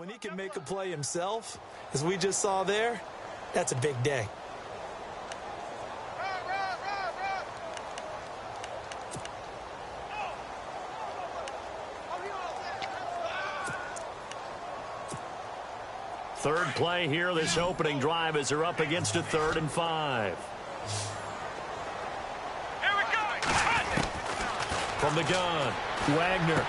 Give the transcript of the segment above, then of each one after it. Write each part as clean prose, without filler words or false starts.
when he can make a play himself, as we just saw there, that's a big day. Third play here, this opening drive as they're up against a 3rd and 5. Here we go. From the gun, Wagner.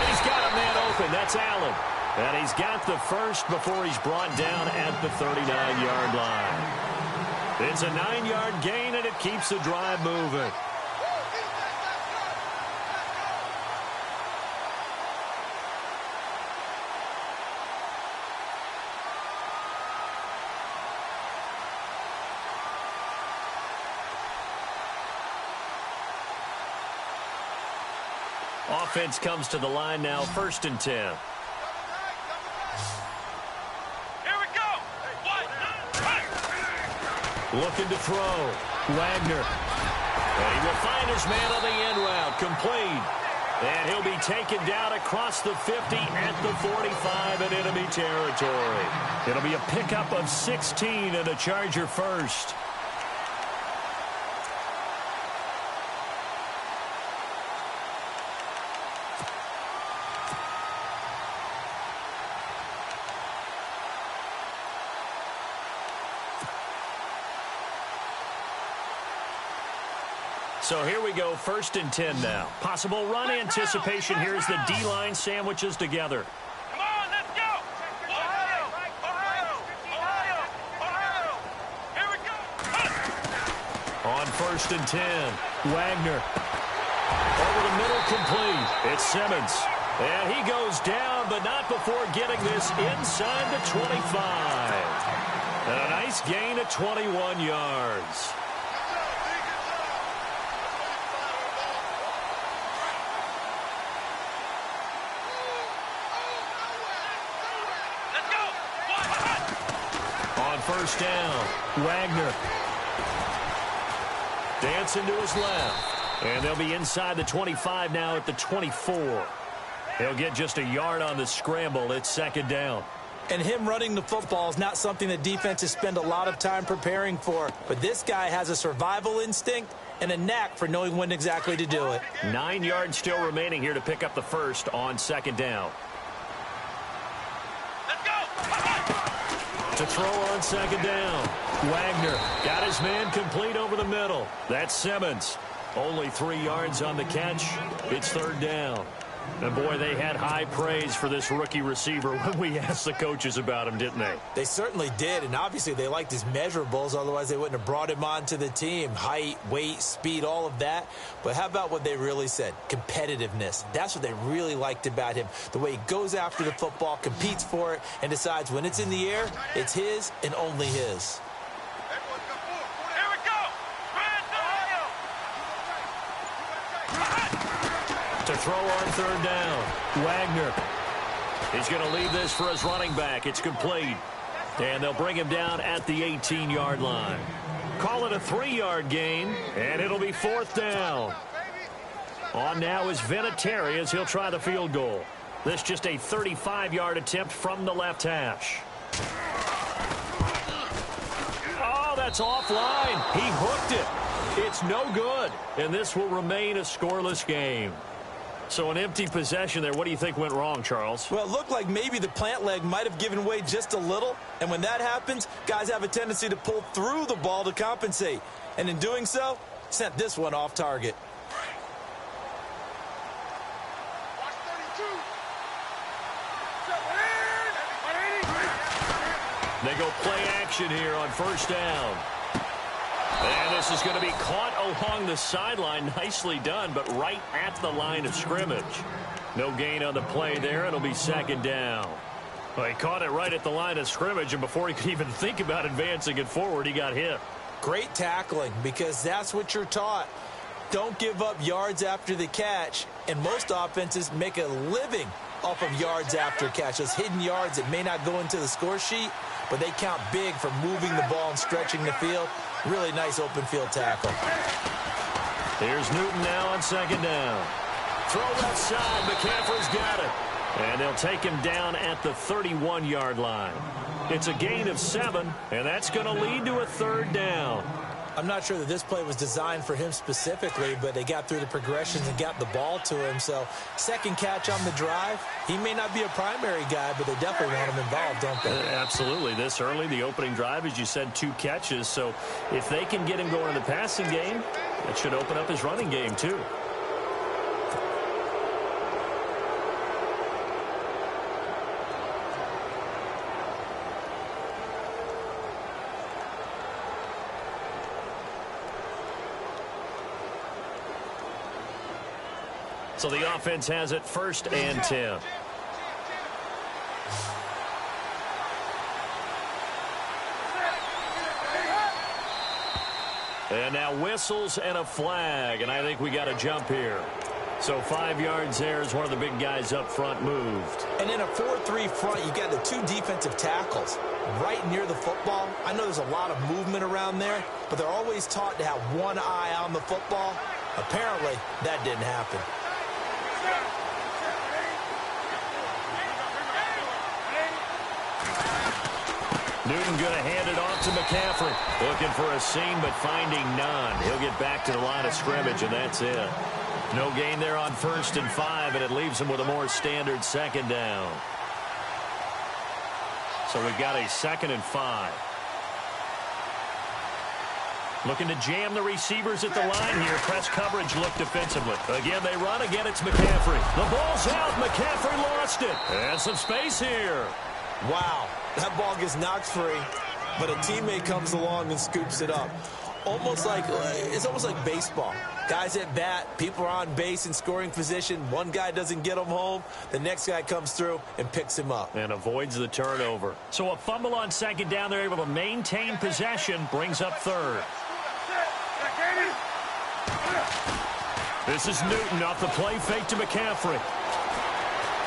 He's got a man open. That's Allen. And he's got the first before he's brought down at the 39-yard line. It's a 9-yard gain, and it keeps the drive moving. Offense comes to the line now, 1st and 10. Here we go. Looking to throw. Wagner. And he will find his man on the end route. Complete. And he'll be taken down across the 50 at the 45 in enemy territory. It'll be a pickup of 16 and a Charger first. So here we go, 1st and 10 now. Possible run anticipation here as the D-line sandwiches together. Come on, let's go. Ohio. Here we go. On 1st and 10, Wagner. Over the middle, complete. It's Simmons. And he goes down, but not before getting this inside the 25. And a nice gain of 21 yards. First down, Wagner. Dancing to his left. And they'll be inside the 25 now at the 24. He'll get just a yard on the scramble. It's 2nd down. And him running the football is not something that defenses spend a lot of time preparing for. But this guy has a survival instinct and a knack for knowing when exactly to do it. 9 yards still remaining here to pick up the first on 2nd down. To throw on 2nd down. Wagner got his man complete over the middle. That's Simmons. Only 3 yards on the catch. It's 3rd down. And, boy, they had high praise for this rookie receiver when we asked the coaches about him, didn't they? They certainly did, and obviously they liked his measurables. Otherwise, they wouldn't have brought him onto the team. Height, weight, speed, all of that. But how about what they really said? Competitiveness. That's what they really liked about him. The way he goes after the football, competes for it, and decides when it's in the air, it's his and only his. To throw on 3rd down, Wagner. He's going to leave this for his running back. It's complete. And they'll bring him down at the 18-yard line. Call it a 3-yard gain, and it'll be 4th down. On now is Vinatieri as he'll try the field goal. This just a 35-yard attempt from the left hash. Oh, that's offline. He hooked it. It's no good, and this will remain a scoreless game. So an empty possession there. What do you think went wrong, Charles? Well, it looked like maybe the plant leg might have given way just a little. And when that happens, guys have a tendency to pull through the ball to compensate. And in doing so, sent this one off target. They go play action here on 1st down. And this is going to be caught along the sideline. Nicely done, but right at the line of scrimmage. No gain on the play there. It'll be 2nd down. Well, he caught it right at the line of scrimmage, and before he could even think about advancing it forward, he got hit. Great tackling, because that's what you're taught. Don't give up yards after the catch, and most offenses make a living off of yards after catch. Those hidden yards that may not go into the score sheet, but they count big for moving the ball and stretching the field. Really nice open field tackle. Here's Newton now on 2nd down. Throw left side. McCaffrey's got it. And they'll take him down at the 31-yard line. It's a gain of 7, and that's going to lead to a 3rd down. I'm not sure that this play was designed for him specifically, but they got through the progressions and got the ball to him. So, second catch on the drive. He may not be a primary guy, but they definitely want him involved, don't they? Absolutely. This early, the opening drive, as you said, 2 catches. So, if they can get him going in the passing game, that should open up his running game, too. So the offense has it 1st and 10. And now whistles and a flag, and I think we got a jump here. So 5 yards there as one of the big guys up front moved. And in a 4-3 front, you got the 2 defensive tackles right near the football. I know there's a lot of movement around there, but they're always taught to have one eye on the football. Apparently, that didn't happen. Newton going to hand it off to McCaffrey. Looking for a seam, but finding none. He'll get back to the line of scrimmage, and that's it. No gain there on 1st and 5, and it leaves him with a more standard 2nd down. So we've got a 2nd and 5. Looking to jam the receivers at the line here. Press coverage look defensively. Again, they run. Again, it's McCaffrey. The ball's out. McCaffrey lost it. And some space here. Wow, that ball gets knocked free, but a teammate comes along and scoops it up. It's almost like baseball. Guys at bat, people are on base in scoring position. One guy doesn't get him home. The next guy comes through and picks him up. And avoids the turnover. So a fumble on 2nd down. They're able to maintain possession. Brings up 3rd. This is Newton off the play fake to McCaffrey.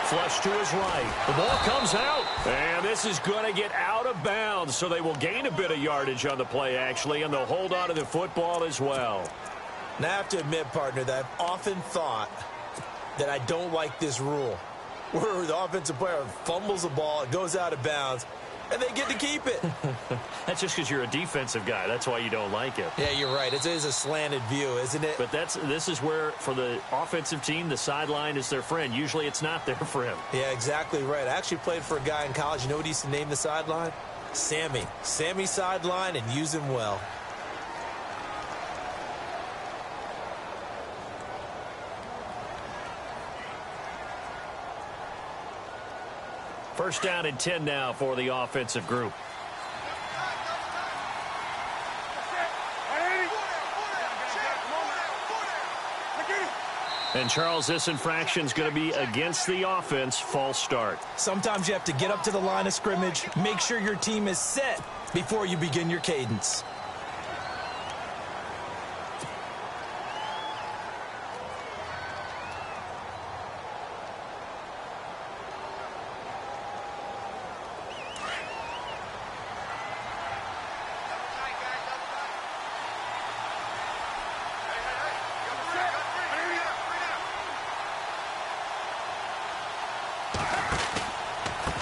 Flush to his right. The ball comes out. And this is going to get out of bounds, so they will gain a bit of yardage on the play, actually, and they'll hold on to the football as well. Now, I have to admit, partner, that I've often thought that I don't like this rule, where the offensive player fumbles the ball, it goes out of bounds, and they get to keep it. That's just because you're a defensive guy. That's why you don't like it. Yeah, you're right. It is a slanted view, isn't it? But this is where, for the offensive team, the sideline is their friend. Usually it's not there for him. Yeah, exactly right. I actually played for a guy in college. You know what he used to name the sideline? Sammy. Sammy sideline, and use him well. First down and 10 now for the offensive group. And, Charles, this infraction is going to be against the offense. False start. Sometimes you have to get up to the line of scrimmage, make sure your team is set before you begin your cadence.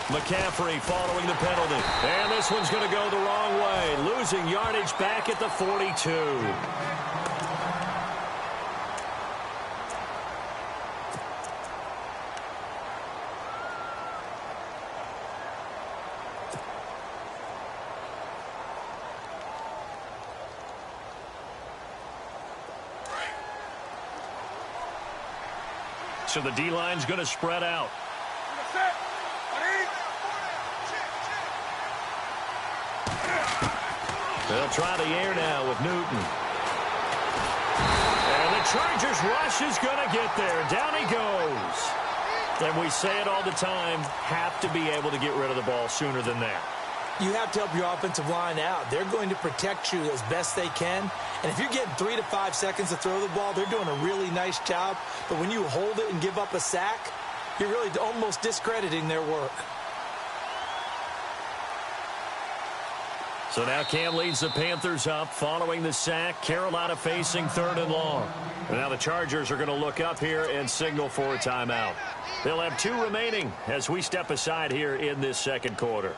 McCaffrey following the penalty. And this one's going to go the wrong way. Losing yardage back at the 42. So the D-line's going to spread out. They'll try the air now with Newton. And the Chargers rush is going to get there. Down he goes. And we say it all the time, have to be able to get rid of the ball sooner than that. You have to help your offensive line out. They're going to protect you as best they can. And if you're getting 3 to 5 seconds to throw the ball, they're doing a really nice job. But when you hold it and give up a sack, you're really almost discrediting their work. So now Cam leads the Panthers up following the sack. Carolina facing 3rd and long. And now the Chargers are going to look up here and signal for a timeout. They'll have 2 remaining as we step aside here in this second quarter.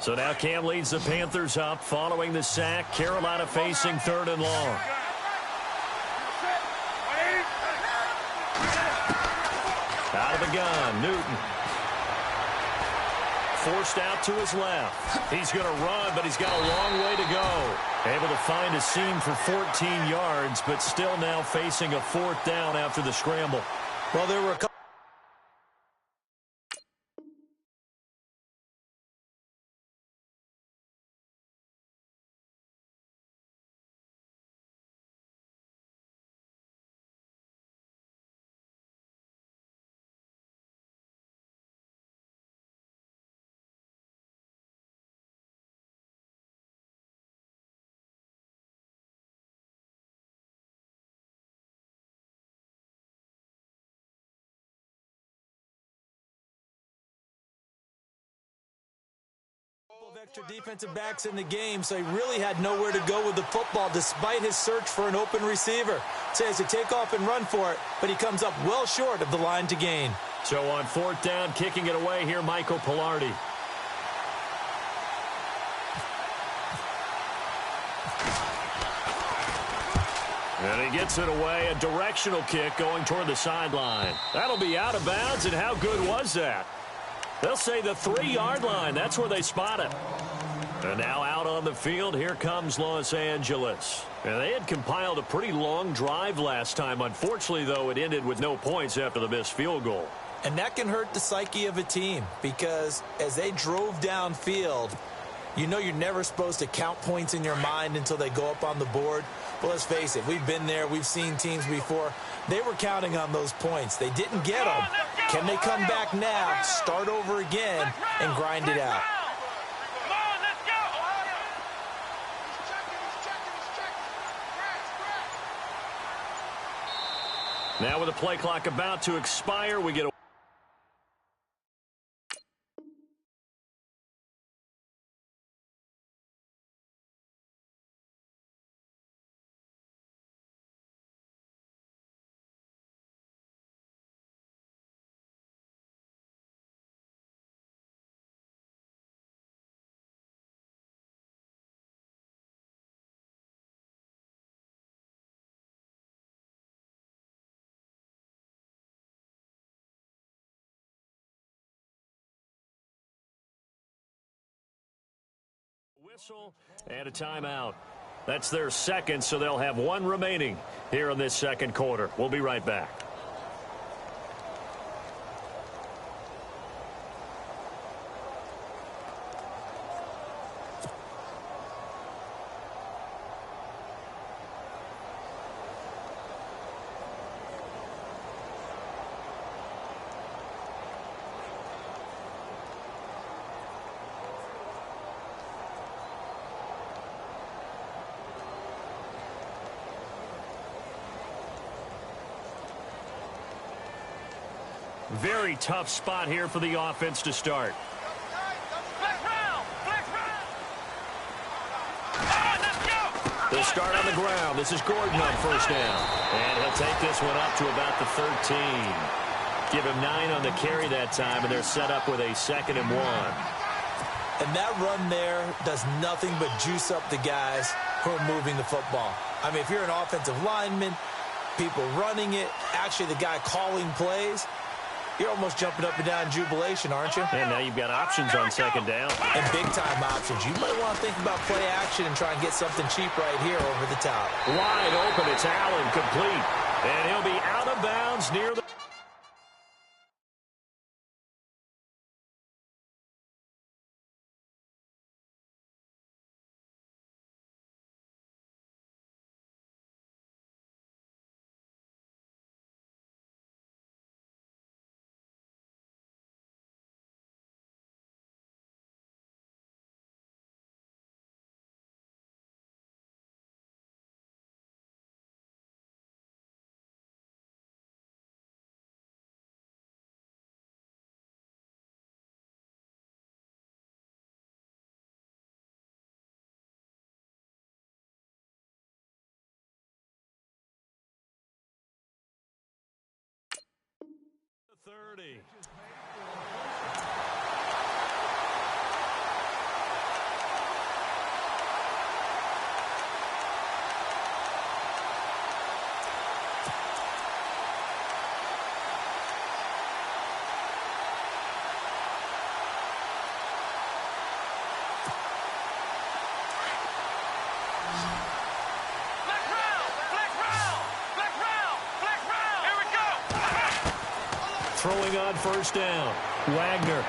So now Cam leads the Panthers up following the sack. Carolina facing 3rd and long. Out of the gun, Newton. Forced out to his left. He's going to run, but he's got a long way to go. Able to find a seam for 14 yards, but still now facing a 4th down after the scramble. Well, there were a couple. Of extra defensive backs in the game, so he really had nowhere to go with the football despite his search for an open receiver. So he has to take off and run for it, but he comes up well short of the line to gain. So on 4th down, kicking it away here, Michael Pilardi. And he gets it away, a directional kick going toward the sideline. That'll be out of bounds, and how good was that? They'll say the 3-yard line. That's where they spot it. And now out on the field, here comes Los Angeles. And they had compiled a pretty long drive last time. Unfortunately, though, it ended with no points after the missed field goal. And that can hurt the psyche of a team because as they drove downfield, you know you're never supposed to count points in your mind until they go up on the board. But let's face it, we've been there. We've seen teams before. They were counting on those points. They didn't get them. Can they come back now, start over again, and grind it out? Now with the play clock about to expire, we get a whistle and a timeout. That's their second, so they'll have 1 remaining here in this second quarter. We'll be right back. Very tough spot here for the offense to start. They'll start on the ground. This is Gordon on 1st down. And he'll take this one up to about the 13. Give him 9 on the carry that time, and they're set up with a 2nd and 1. And that run there does nothing but juice up the guys who are moving the football. I mean, if you're an offensive lineman, people running it, actually the guy calling plays, you're almost jumping up and down in jubilation, aren't you? And now you've got options on 2nd down. And big-time options. You might want to think about play action and try and get something cheap right here over the top. Wide open. It's Allen, complete. And he'll be out of bounds near the 30. Throwing on first down. Wagner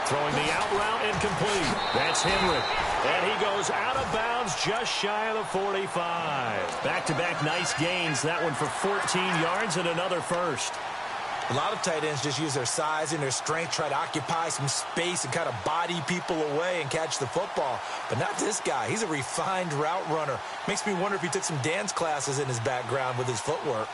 throwing the out route incomplete. That's Henry. And he goes out of bounds just shy of the 45. Back-to-back nice gains. That one for 14 yards and another first. A lot of tight ends just use their size and their strength, try to occupy some space and kind of body people away and catch the football. But not this guy. He's a refined route runner. Makes me wonder if he took some dance classes in his background with his footwork.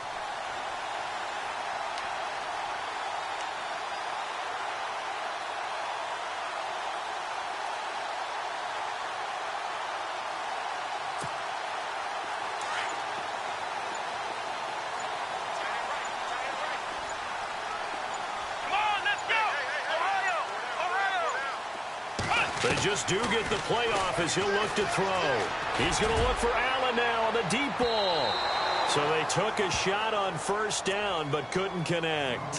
They just do get the playoff as he'll look to throw. He's going to look for Allen now on the deep ball. So they took a shot on first down but couldn't connect.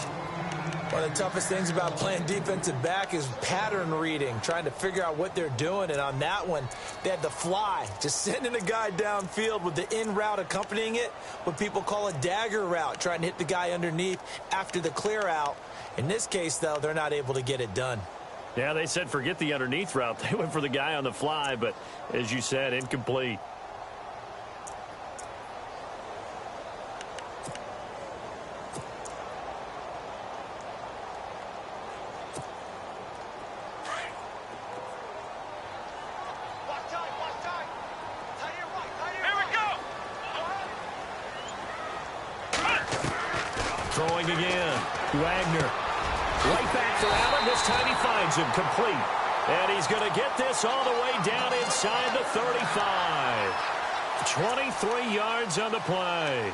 One of the toughest things about playing defensive back is pattern reading, trying to figure out what they're doing. And on that one, they had the fly, just sending a guy downfield with the in route accompanying it, what people call a dagger route, trying to hit the guy underneath after the clear out. In this case, though, they're not able to get it done. Yeah, they said forget the underneath route. They went for the guy on the fly, but as you said, incomplete. Throwing again. Wagner. Right back for Allen. This time he finds him complete. And he's going to get this all the way down inside the 35. 23 yards on the play.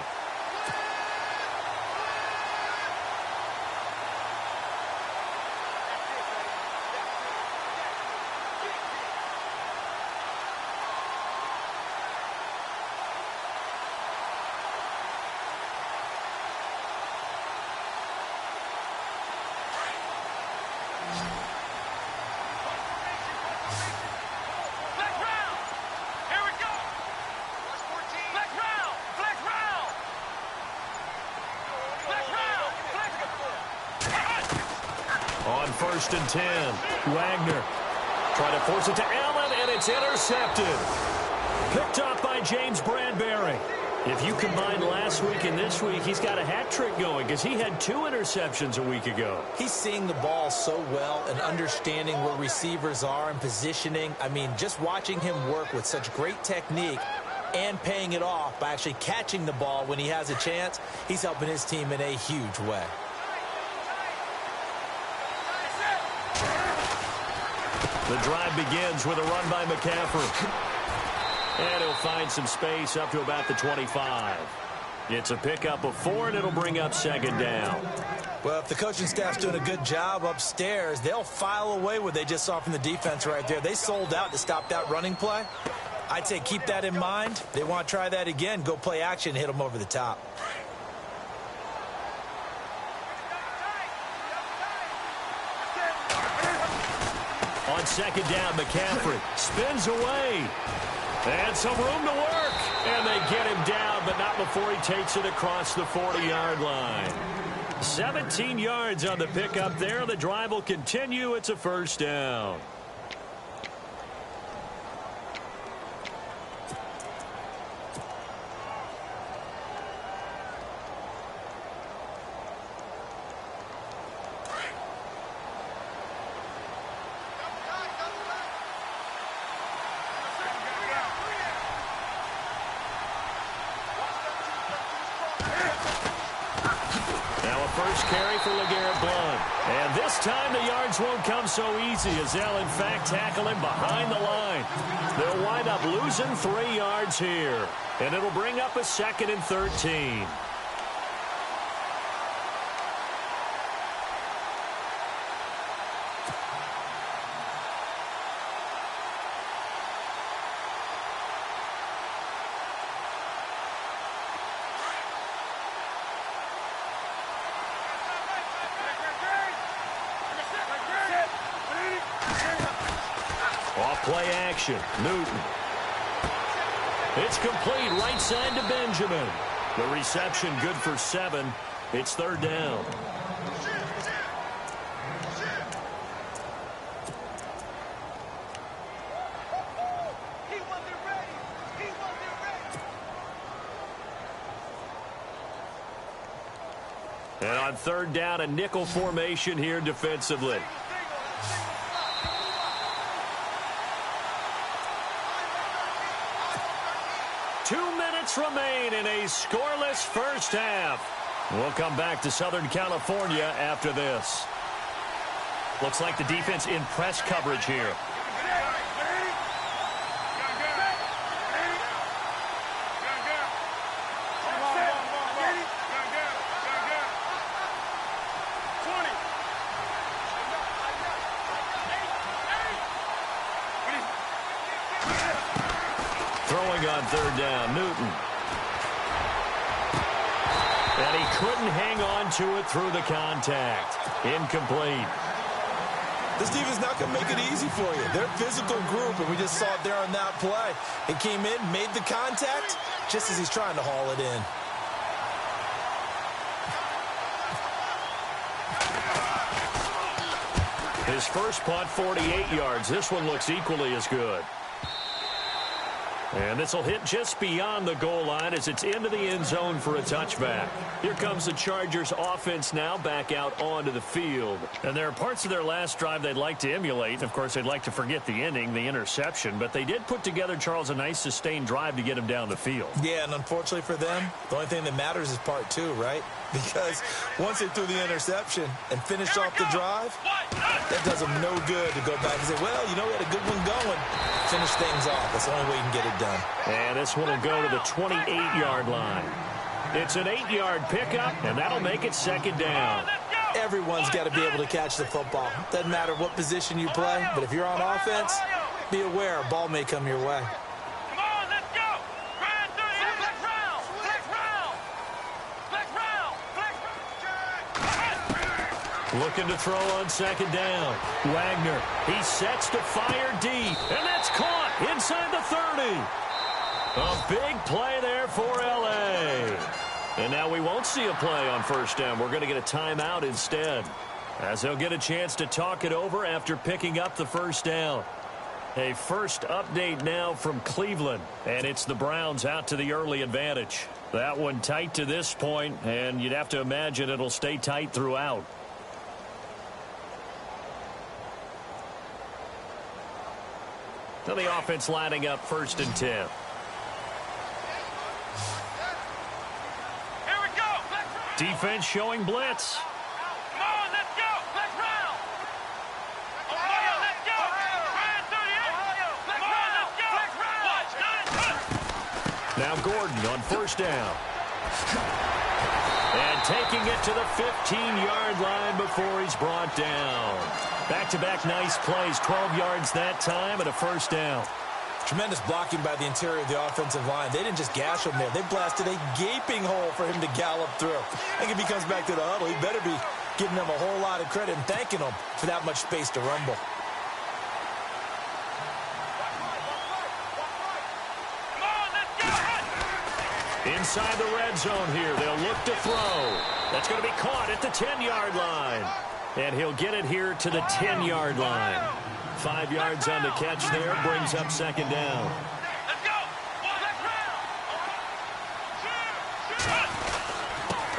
On 1st and 10, Wagner trying to force it to Allen, and it's intercepted. Picked up by James Bradbury. If you combine last week and this week, he's got a hat trick going because he had 2 interceptions a week ago. He's seeing the ball so well and understanding where receivers are and positioning. I mean, just watching him work with such great technique and paying it off by actually catching the ball when he has a chance, he's helping his team in a huge way. The drive begins with a run by McCaffrey. And he'll find some space up to about the 25. It's a pickup of 4, and it'll bring up 2nd down. Well, if the coaching staff's doing a good job upstairs, they'll file away what they just saw from the defense right there. They sold out to stop that running play. I'd say keep that in mind. They want to try that again. Go play action, hit them over the top. On 2nd down, McCaffrey spins away. And some room to work. And they get him down, but not before he takes it across the 40-yard line. 17 yards on the pickup there. The drive will continue. It's a 1st down. First carry for LeGarrette Blount. And this time the yards won't come so easy as they'll, in fact, tackle him behind the line. They'll wind up losing 3 yards here. And it'll bring up a 2nd and 13. Play action. Newton. It's complete right side to Benjamin. The reception good for 7. It's 3rd down. And on 3rd down, a nickel formation here defensively. Remain in a scoreless first half. We'll come back to Southern California after this. Looks like the defense in press coverage here. Throwing on 3rd down, Newton. And he couldn't hang on to it through the contact. Incomplete. This defense not going to make it easy for you. They're a physical group, and we just saw it there on that play. He came in, made the contact, just as he's trying to haul it in. His first punt, 48 yards. This one looks equally as good. And this will hit just beyond the goal line as it's into the end zone for a touchback. Here comes the Chargers offense now back out onto the field. And there are parts of their last drive they'd like to emulate. And of course, they'd like to forget the ending, the interception. But they did put together, Charles, a nice sustained drive to get him down the field. Yeah, and unfortunately for them, the only thing that matters is part 2, right? Because once they threw the interception and finished off the drive, that does them no good to go back and say, well, you know, we had a good one going. Finish things off. That's the only way you can get it done. And this one will go to the 28-yard line. It's an 8-yard pickup, and that'll make it 2nd down. Everyone's got to be able to catch the football. Doesn't matter what position you play, but if you're on offense, be aware a ball may come your way. Come on, let's go. Flex round. Flex round. Flex round. Flex round. Looking to throw on 2nd down. Wagner, he sets to fire deep, and that's caught inside the 30. A big play there for L.A. And now we won't see a play on 1st down. We're going to get a timeout instead, as they'll get a chance to talk it over after picking up the 1st down. A first update now from Cleveland, and it's the Browns out to the early advantage. That one tight to this point, and you'd have to imagine it'll stay tight throughout. Now the offense lining up 1st and 10. Here we go. Defense showing blitz. Come on, let's go. Flex round. Ohio, let's go. Ryan 38. Come on, let's go. Now Gordon on 1st down. And taking it to the 15-yard line before he's brought down. Back-to-back nice plays, 12 yards that time and a 1st down. Tremendous blocking by the interior of the offensive line. They didn't just gash him there. They blasted a gaping hole for him to gallop through. I think if he comes back to the huddle, he better be giving them a whole lot of credit and thanking them for that much space to rumble. Inside the red zone here. They'll look to throw. That's going to be caught at the 10-yard line. And he'll get it here to the 10-yard line. 5 yards on the catch there. Brings up 2nd down. Let's go.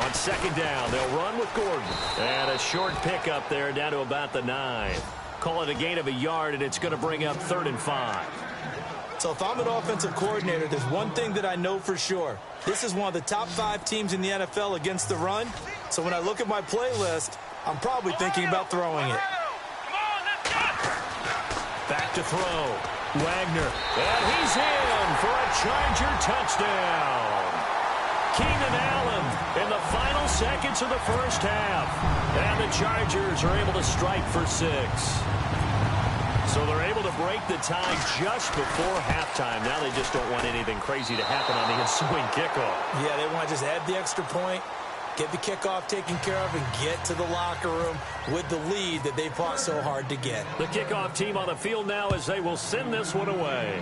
On 2nd down, they'll run with Gordon. And a short pickup there down to about the 9. Call it a gain of a yard, and it's going to bring up 3rd and 5. So if I'm an offensive coordinator, there's one thing that I know for sure. This is one of the top 5 teams in the NFL against the run. So when I look at my playlist, I'm probably thinking about throwing it. Back to throw. Wagner. And he's in for a Charger touchdown. Keenan Allen in the final seconds of the 1st half. And the Chargers are able to strike for 6. So they're able to break the tie just before halftime. Now they just don't want anything crazy to happen on the ensuing kickoff. Yeah, they want to just add the extra point, get the kickoff taken care of, and get to the locker room with the lead that they fought so hard to get. The kickoff team on the field now as they will send this one away.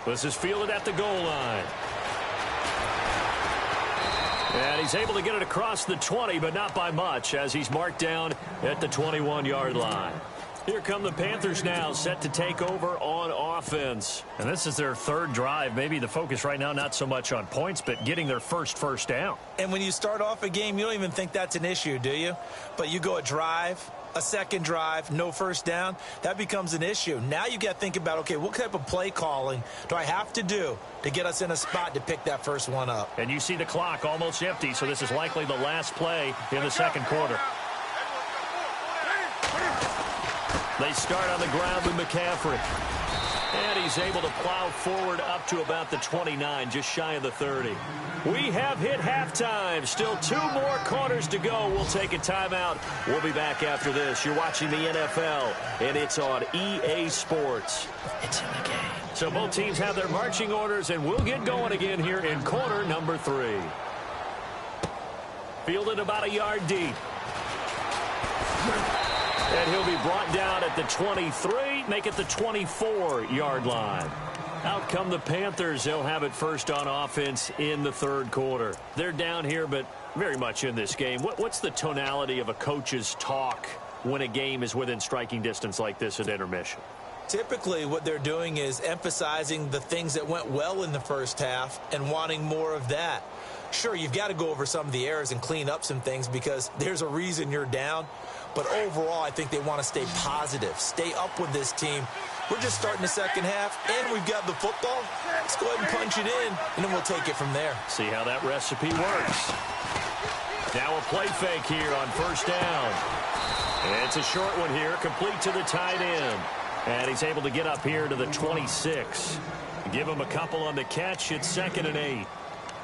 This is fielded at the goal line. And he's able to get it across the 20, but not by much, as he's marked down at the 21-yard line. Here come the Panthers now, set to take over on offense. And this is their third drive. Maybe the focus right now not so much on points, but getting their first down. And when you start off a game, you don't even think that's an issue, do you? But you go a drive, a second drive, no first down, that becomes an issue. Now you got to think about, okay, what type of play calling do I have to do to get us in a spot to pick that first one up? And you see the clock almost empty, so this is likely the last play in the second quarter. They start on the ground with McCaffrey. And he's able to plow forward up to about the 29, just shy of the 30. We have hit halftime. Still 2 more quarters to go. We'll take a timeout. We'll be back after this. You're watching the NFL, and it's on EA Sports. It's in the game. So both teams have their marching orders, and we'll get going again here in quarter number 3. Fielded about a yard deep. And he'll be brought down at the 23, make it the 24-yard line. Out come the Panthers. They'll have it first on offense in the third quarter. They're down here, but very much in this game. What's the tonality of a coach's talk when a game is within striking distance like this at intermission? Typically, what they're doing is emphasizing the things that went well in the first half and wanting more of that. Sure, you've got to go over some of the errors and clean up some things because there's a reason you're down. But overall, I think they want to stay positive, stay up with this team. We're just starting the second half, and we've got the football. Let's go ahead and punch it in, and then we'll take it from there. See how that recipe works. Now a play fake here on first down. It's a short one here, complete to the tight end. And he's able to get up here to the 26. Give him a couple on the catch. It's 2nd and 8.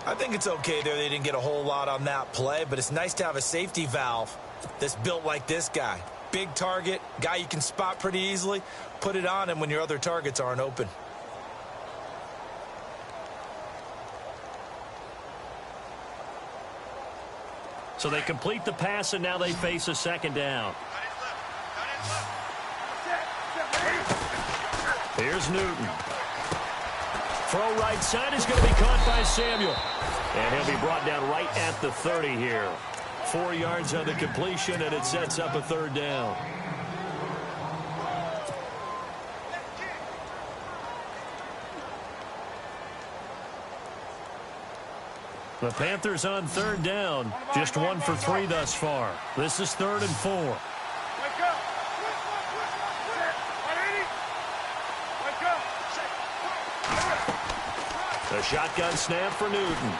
I think it's okay there. They didn't get a whole lot on that play, but it's nice to have a safety valve that's built like this guy. Big target, guy you can spot pretty easily. Put it on him when your other targets aren't open. So they complete the pass, and now they face a second down. Here's Newton. Throw right side is going to be caught by Samuel. And he'll be brought down right at the 30 here. 4 yards on the completion, and it sets up a third down. The Panthers on third down. Just 1 for 3 thus far. This is 3rd and 4. A shotgun snap for Newton.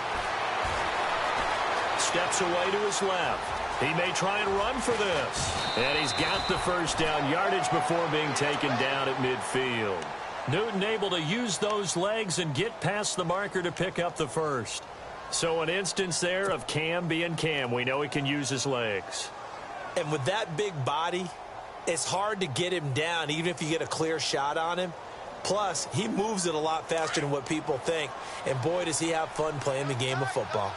Steps away to his left. He may try and run for this. And he's got the first down yardage before being taken down at midfield. Newton able to use those legs and get past the marker to pick up the first. So an instance there of Cam being Cam. We know he can use his legs. And with that big body, it's hard to get him down even if you get a clear shot on him. Plus, he moves it a lot faster than what people think. And boy, does he have fun playing the game of football.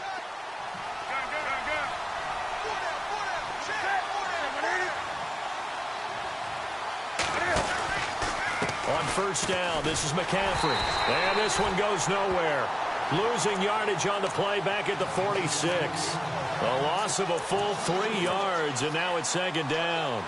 On first down, this is McCaffrey. And this one goes nowhere. Losing yardage on the play back at the 46. A loss of a full 3 yards, and now it's 2nd down.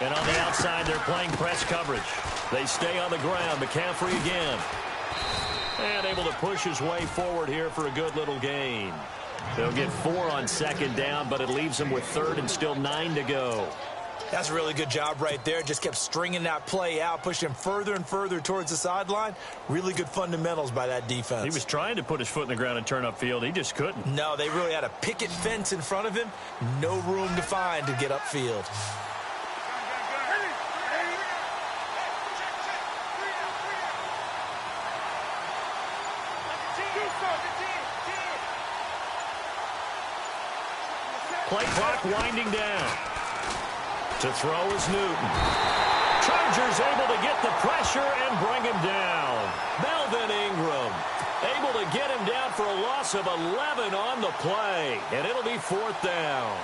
And on the outside, they're playing press coverage. They stay on the ground. McCaffrey again. And able to push his way forward here for a good little gain. They'll get 4 on 2nd down, but it leaves them with 3rd and still 9 to go. That's a really good job right there. Just kept stringing that play out, pushing him further and further towards the sideline. Really good fundamentals by that defense. He was trying to put his foot in the ground and turn upfield. He just couldn't. No, they really had a picket fence in front of him. No room to find to get upfield. Play clock winding down. To throw is Newton. Chargers able to get the pressure and bring him down. Melvin Ingram able to get him down for a loss of 11 on the play. And it'll be 4th down.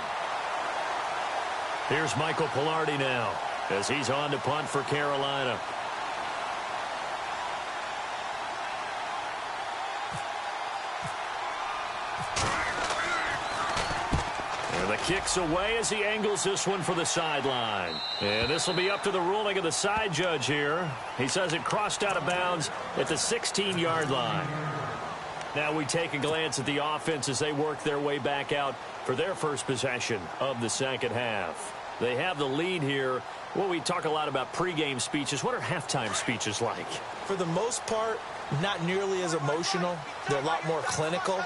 Here's Michael Pilardi now as he's on to punt for Carolina. The kick's away as he angles this one for the sideline. And this will be up to the ruling of the side judge here. He says it crossed out of bounds at the 16-yard line. Now we take a glance at the offense as they work their way back out for their first possession of the second half. They have the lead here. Well, we talk a lot about pregame speeches. What are halftime speeches like? For the most part, not nearly as emotional. They're a lot more clinical.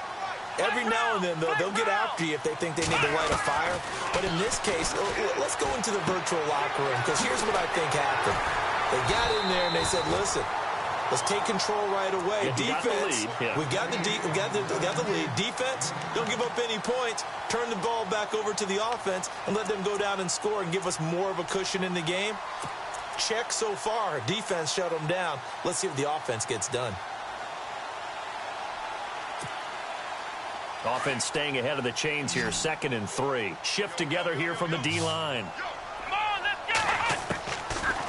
Every now and then, they'll get after you if they think they need to light a fire. But in this case, let's go into the virtual locker room, because here's what I think happened. They got in there and they said, listen, let's take control right away. Defense, we got the lead. Defense, don't give up any points. Turn the ball back over to the offense and let them go down and score and give us more of a cushion in the game. Check so far. Defense shut them down. Let's see if the offense gets done. Offense staying ahead of the chains here, 2nd and 3. Shift together here from the D-line.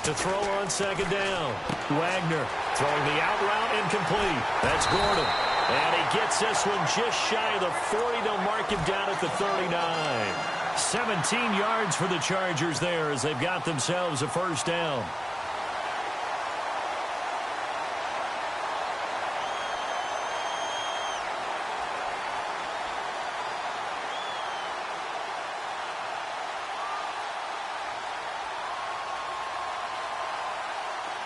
To throw on 2nd down. Wagner throwing the out route incomplete. That's Gordon. And he gets this one just shy of the 40. They'll mark him down at the 39. 17 yards for the Chargers there as they've got themselves a first down.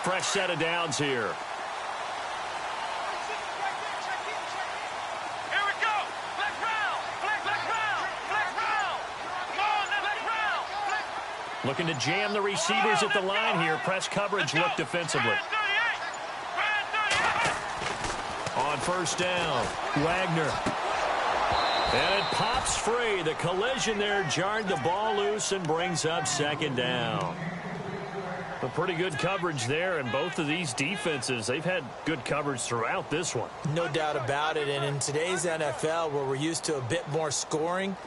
Fresh set of downs here. Here we go. Flex round. Flex round. Flex round. Come on, flex round. Looking to jam the receivers at the line here. Press coverage look defensively. On first down, Wagner. And it pops free. The collision there jarred the ball loose and brings up 2nd down. A pretty good coverage there, and both of these defenses, they've had good coverage throughout this one. No doubt about it, and in today's NFL, where we're used to a bit more scoring,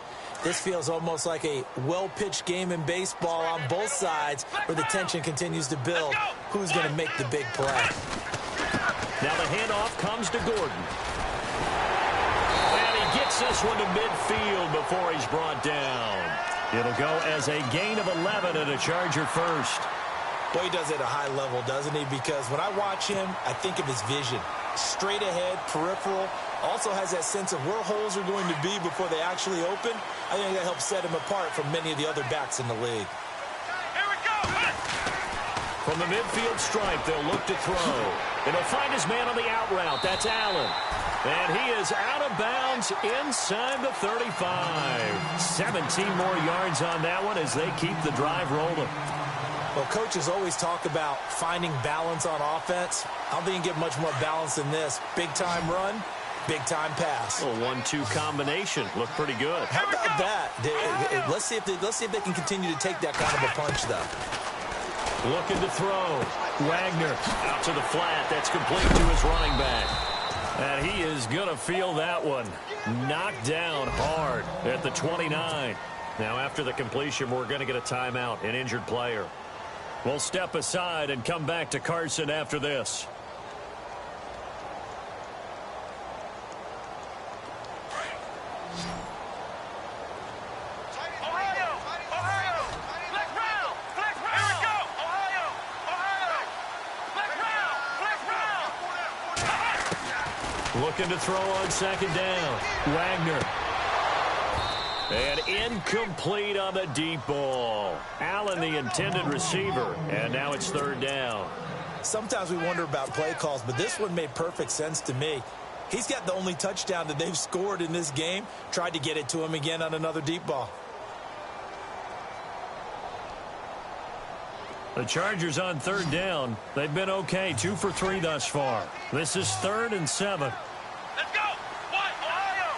this feels almost like a well-pitched game in baseball on both sides, where the tension continues to build. Who's going to make the big play? Now the handoff comes to Gordon. And he gets this one to midfield before he's brought down. It'll go as a gain of 11 and a Charger first. Well, he does it at a high level, doesn't he? Because when I watch him, I think of his vision. Straight ahead, peripheral. Also has that sense of where holes are going to be before they actually open. I think that helps set him apart from many of the other backs in the league. Here we go. From the midfield stripe, they'll look to throw. And he'll find his man on the out route. That's Allen. And he is out of bounds inside the 35. 17 more yards on that one as they keep the drive rolling. Well, coaches always talk about finding balance on offense. I don't think you can get much more balance than this. Big-time run, big-time pass. A 1-2 combination. Looked pretty good. How about that? Let's see if they can continue to take that kind of a punch, though. Looking to throw. Wagner out to the flat. That's complete to his running back. And he is going to feel that one. Knocked down hard at the 29. Now, after the completion, we're going to get a timeout, an injured player. We'll step aside and come back to Carson after this. Looking to throw on 2nd down. Wagner. And incomplete on the deep ball. Allen, the intended receiver. And now it's 3rd down. Sometimes we wonder about play calls, but this one made perfect sense to me. He's got the only touchdown that they've scored in this game. Tried to get it to him again on another deep ball. The Chargers on 3rd down. They've been okay. 2 for 3 thus far. This is 3rd and 7. Let's go. Ohio.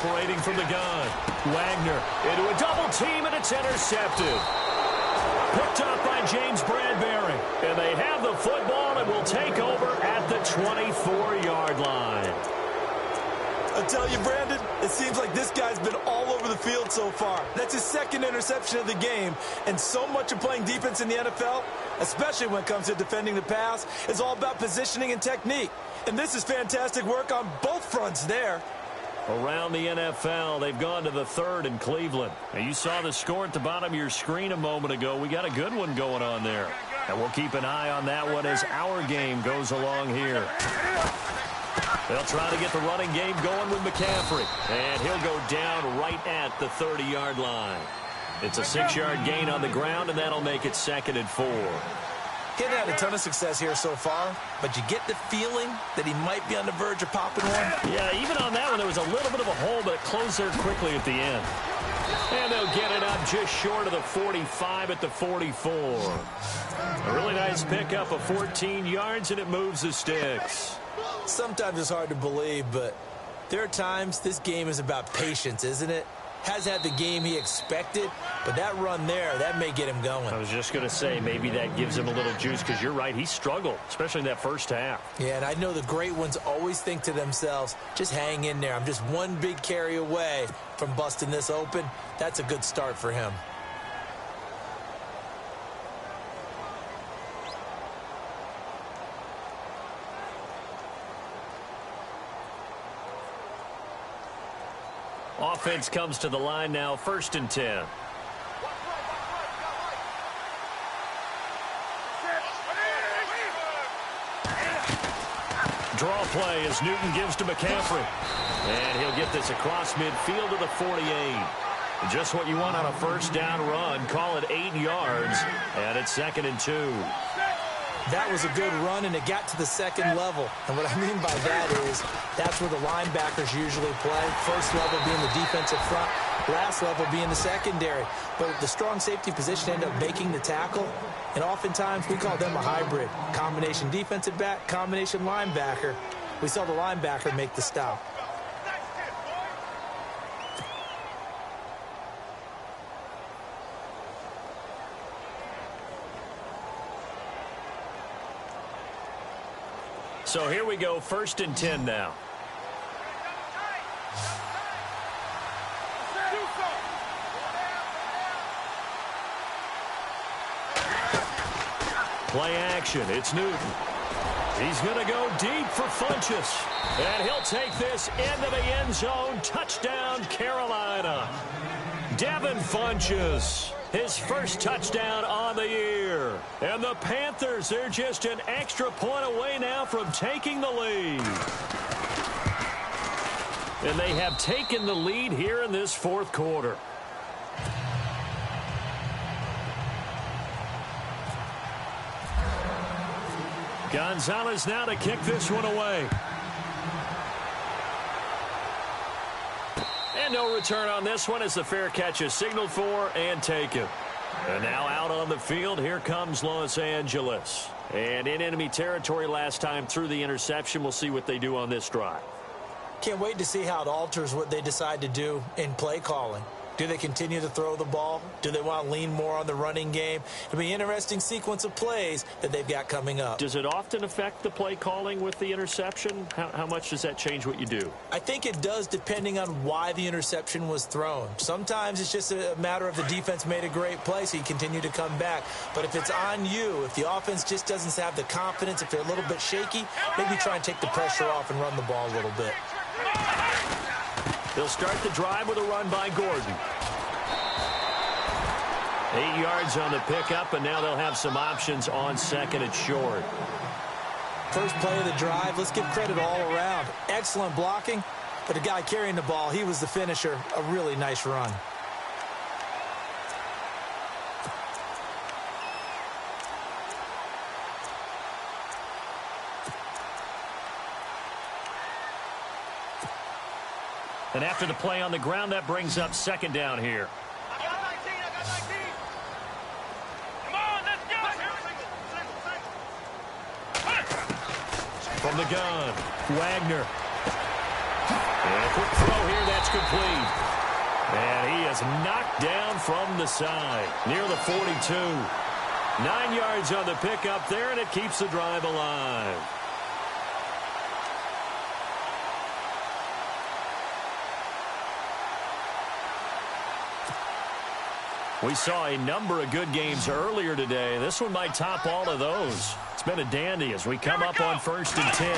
Operating from the gun. Wagner into a double team, and it's intercepted. Picked up by James Bradbury. And they have the football and will take over at the 24-yard line. I tell you, Brandon, it seems like this guy's been all over the field so far. That's his second interception of the game, and so much of playing defense in the NFL, especially when it comes to defending the pass, is all about positioning and technique. And this is fantastic work on both fronts there. Around the NFL, they've gone to the third in Cleveland. Now, you saw the score at the bottom of your screen a moment ago. We got a good one going on there. And we'll keep an eye on that one as our game goes along here. They'll try to get the running game going with McCaffrey. And he'll go down right at the 30-yard line. It's a 6-yard gain on the ground, and that'll make it 2nd and 4. He hasn't had a ton of success here so far, but you get the feeling that he might be on the verge of popping one. Yeah, even on that one, there was a little bit of a hole, but it closed there quickly at the end. And they'll get it up just short of the 45 at the 44. A really nice pickup of 14 yards, and it moves the sticks. Sometimes it's hard to believe, but there are times this game is about patience, isn't it? Has had the game he expected, but that run there, that may get him going. I was just going to say, maybe that gives him a little juice, because you're right, he struggled, especially in that first half. Yeah, and I know the great ones always think to themselves, just hang in there. I'm just one big carry away from busting this open. That's a good start for him. Offense comes to the line now, 1st and 10. Draw play as Newton gives to McCaffrey. And he'll get this across midfield to the 48. Just what you want on a first down run. Call it 8 yards. And it's 2nd and 2. That was a good run, and it got to the second level. And what I mean by that is that's where the linebackers usually play. First level being the defensive front, last level being the secondary. But the strong safety position ended up making the tackle, and oftentimes we call them a hybrid. Combination defensive back, combination linebacker. We saw the linebacker make the stop. So here we go, 1st and 10 now. Play action, it's Newton. He's going to go deep for Funchess. And he'll take this into the end zone. Touchdown, Carolina. Devin Funchess. His first touchdown on the year. And the Panthers, they're just an extra point away now from taking the lead. And they have taken the lead here in this 4th quarter. Gonzalez now to kick this one away. And no return on this one as the fair catch is signaled for and taken. And now out on the field, here comes Los Angeles. And in enemy territory last time through the interception. We'll see what they do on this drive. Can't wait to see how it alters what they decide to do in play calling. Do they continue to throw the ball? Do they want to lean more on the running game? It'll be an interesting sequence of plays that they've got coming up. Does it often affect the play calling with the interception? How much does that change what you do? I think it does, depending on why the interception was thrown. Sometimes it's just a matter of the defense made a great play, so you continue to come back. But if it's on you, if the offense just doesn't have the confidence, if they're a little bit shaky, maybe try and take the pressure off and run the ball a little bit. They'll start the drive with a run by Gordon. 8 yards on the pickup, and now they'll have some options on 2nd and short. First play of the drive, let's give credit all around. Excellent blocking, but the guy carrying the ball, he was the finisher. A really nice run. And after the play on the ground, that brings up 2nd down here. I got 19, I got 19. Come on, let's go. From the gun, Wagner. And quick throw here. That's complete. And he is knocked down from the side near the 42. 9 yards on the pickup there, and it keeps the drive alive. We saw a number of good games earlier today. This one might top all of those. It's been a dandy as we come up on 1st and 10.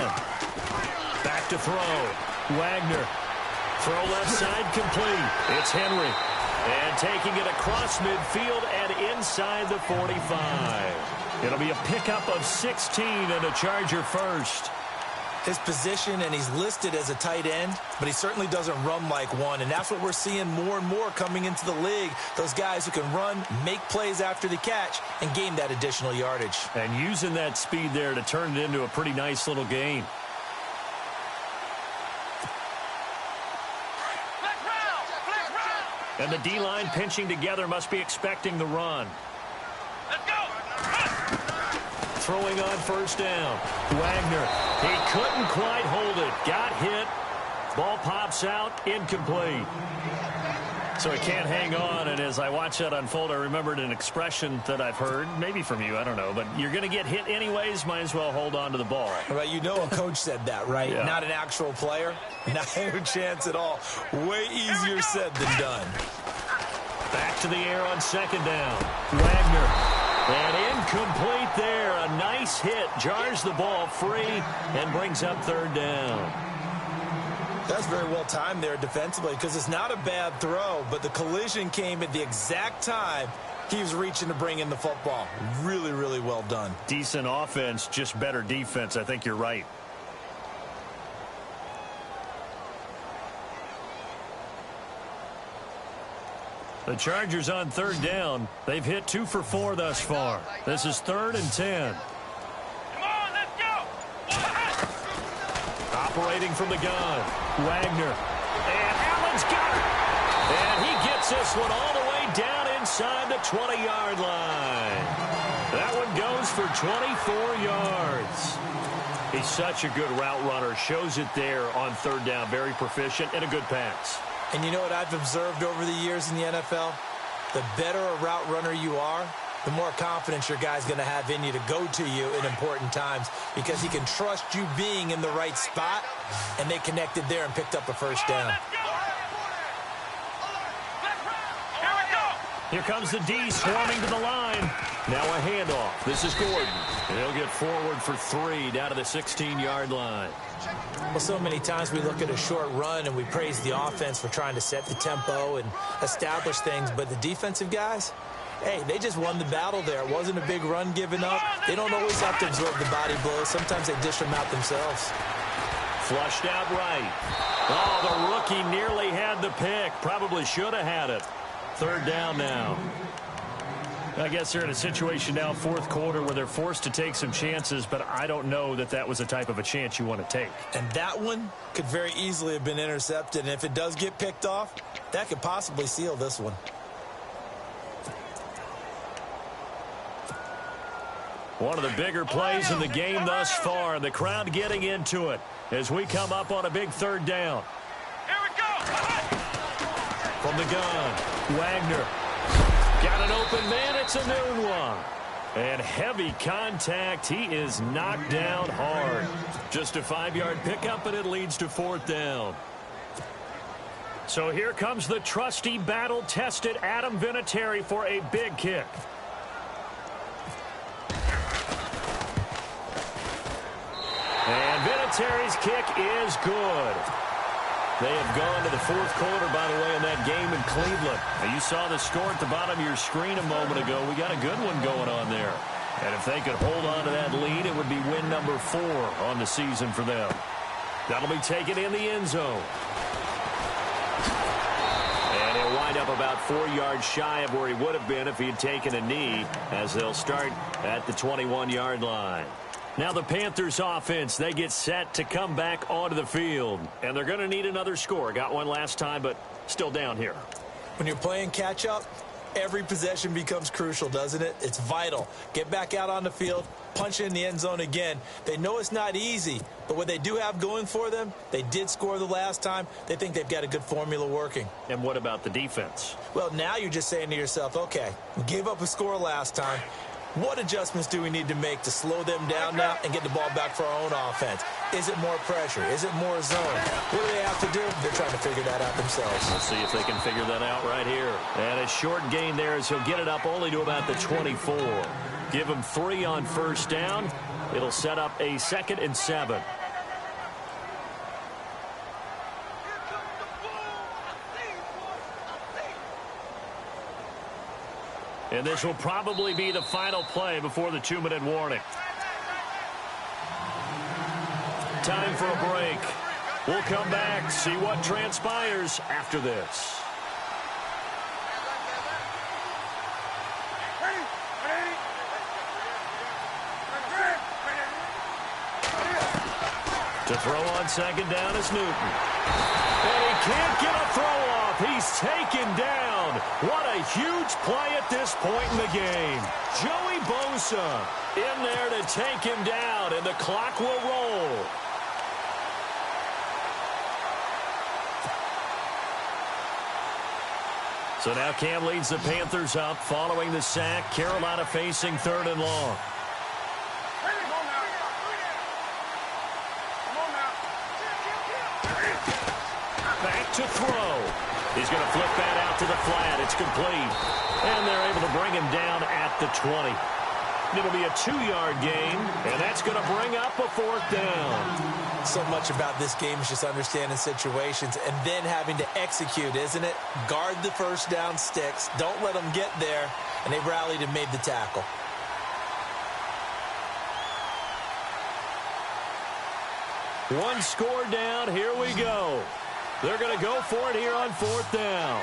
Back to throw. Wagner. Throw left side complete. It's Henry. And taking it across midfield and inside the 45. It'll be a pickup of 16 and a Charger first. His position, and he's listed as a tight end, but he certainly doesn't run like one, and that's what we're seeing more and more coming into the league. Those guys who can run, make plays after the catch, and gain that additional yardage. And using that speed there to turn it into a pretty nice little gain. And the D-line pinching together must be expecting the run. Let's go. Throwing on 1st down. Wagner. He couldn't quite hold it. Got hit. Ball pops out. Incomplete. So he can't hang on. And as I watch that unfold, I remembered an expression that I've heard, maybe from you, I don't know, but you're going to get hit anyways, might as well hold on to the ball. Right, you know a coach said that, right? Yeah. Not an actual player. Not a chance at all. Way easier said than done. Back to the air on 2nd down. Wagner. And incomplete there. A nice hit. Jars the ball free and brings up 3rd down. That's very well timed there defensively because it's not a bad throw, but the collision came at the exact time he was reaching to bring in the football. Really, really well done. Decent offense, just better defense. I think you're right. The Chargers on 3rd down. They've hit 2 for 4 thus far. This is 3rd and 10. Come on, let's go. Operating from the gun. Wagner. And Allen's got it. And he gets this one all the way down inside the 20-yard line. That one goes for 24 yards. He's such a good route runner. Shows it there on 3rd down. Very proficient and a good pass. And you know what I've observed over the years in the NFL? The better a route runner you are, the more confidence your guy's going to have in you to go to you in important times because he can trust you being in the right spot, and they connected there and picked up a 1st down. Here comes the D swarming to the line. Now a handoff. This is Gordon. And he'll get forward for 3 down to the 16-yard line. Well, so many times we look at a short run and we praise the offense for trying to set the tempo and establish things, but the defensive guys, hey, they just won the battle there. It wasn't a big run given up. They don't always have to absorb the body blows. Sometimes they dish them out themselves. Flushed out right. Oh, the rookie nearly had the pick. Probably should have had it. 3rd down now. I guess they're in a situation now, 4th quarter, where they're forced to take some chances, but I don't know that that was the type of a chance you want to take. And that one could very easily have been intercepted, and if it does get picked off, that could possibly seal this one. One of the bigger plays in the game thus far, the crowd getting into it as we come up on a big 3rd down. Here we go. From the gun, Wagner. Got an open man, it's a noon one. And heavy contact, he is knocked down hard. Just a 5-yard pickup, and it leads to 4th down. So here comes the trusty, battle-tested Adam Vinatieri for a big kick. And Vinatieri's kick is good. They have gone to the 4th quarter, by the way, in that game in Cleveland. Now, you saw the score at the bottom of your screen a moment ago. We got a good one going on there. And if they could hold on to that lead, it would be win number 4 on the season for them. That'll be taken in the end zone. And he'll wind up about 4 yards shy of where he would have been if he had taken a knee, as they'll start at the 21-yard line. Now the Panthers offense, they get set to come back onto the field. And they're going to need another score. Got one last time, but still down here. When you're playing catch-up, Every possession becomes crucial, doesn't it? It's vital. Get back out on the field, punch it in the end zone again. They know it's not easy, but what they do have going for them, they did score the last time. They think they've got a good formula working. And what about the defense? Well, now you're just saying to yourself, okay, we gave up a score last time. What adjustments do we need to make to slow them down now and get the ball back for our own offense? Is it more pressure? Is it more zone? What do they have to do? They're trying to figure that out themselves. We'll see if they can figure that out right here. And a short gain there as he'll get it up only to about the 24. Give him 3 on first down. It'll set up a 2nd and 7. And this will probably be the final play before the 2-minute warning. Time for a break. We'll come back, see what transpires after this. To throw on 2nd down is Newton. And he can't get a throw off. He's taken down. What a huge play at this point in the game. Joey Bosa in there to take him down, and the clock will roll. So now Cam leads the Panthers up following the sack. Carolina facing 3rd and long. Back to throw. He's going to flip that out to the flat. It's complete. And they're able to bring him down at the 20. It'll be a 2-yard gain, and that's going to bring up a 4th down. So much about this game is just understanding situations and then having to execute, isn't it? Guard the first down sticks. Don't let them get there. And they rallied and made the tackle. One score down. Here we go. They're going to go for it here on 4th down.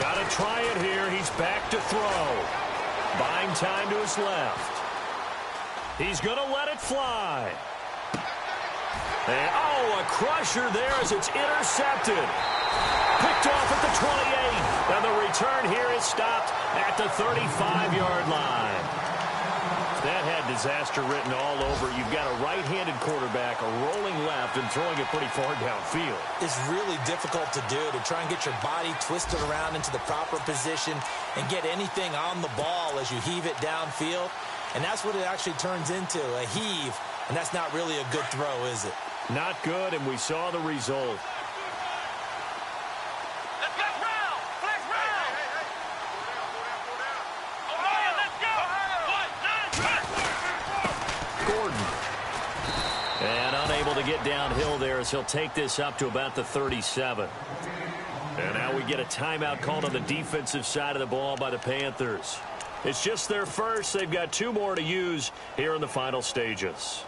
Got to try it here. He's back to throw. Buying time to his left. He's going to let it fly. And, oh, a crusher there as it's intercepted. Picked off at the 28. And the return here is stopped at the 35-yard line. That had disaster written all over. You've got a right-handed quarterback, a rolling left, and throwing it pretty far downfield. It's really difficult to do, to try and get your body twisted around into the proper position and get anything on the ball as you heave it downfield. And that's what it actually turns into, a heave. And that's not really a good throw, is it? Not good, and we saw the result. To get downhill there as he'll take this up to about the 37. And now we get a timeout called on the defensive side of the ball by the Panthers. It's just their first. They've got 2 more to use here in the final stages.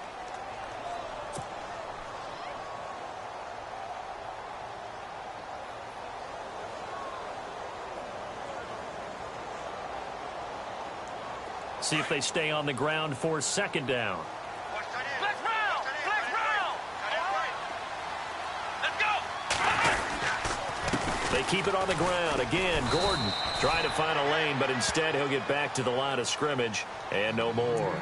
See if they stay on the ground for 2nd down. They keep it on the ground. Again, Gordon trying to find a lane, but instead he'll get back to the line of scrimmage and no more.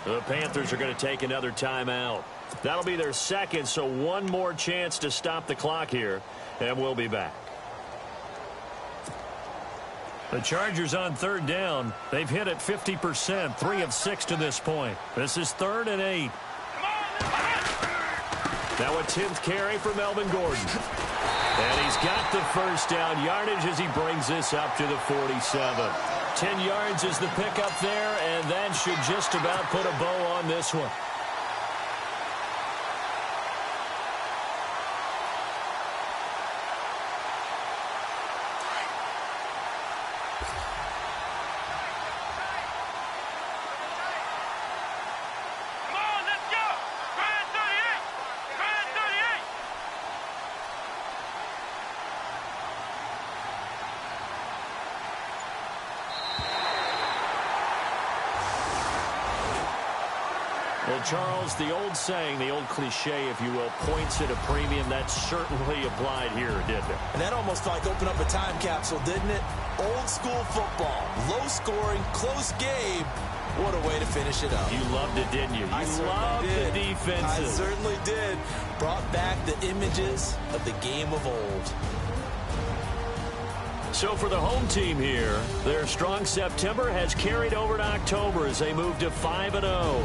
The Panthers are going to take another timeout. That'll be their 2nd, so 1 more chance to stop the clock here, and we'll be back. The Chargers on 3rd down. They've hit it 50%, 3 of 6 to this point. This is 3rd and 8. Now a 10th carry for Melvin Gordon. And he's got the first down yardage as he brings this up to the 47. 10 yards is the pickup there, and that should just about put a bow on this one. Well, Charles, the old saying, the old cliche, if you will, points at a premium, that certainly applied here, didn't it? And that almost like opened up a time capsule, didn't it? Old school football, low scoring, close game. What a way to finish it up. You loved it, didn't you? You loved the defenses. I certainly did. Brought back the images of the game of old. So for the home team here, their strong September has carried over to October as they move to 5-0.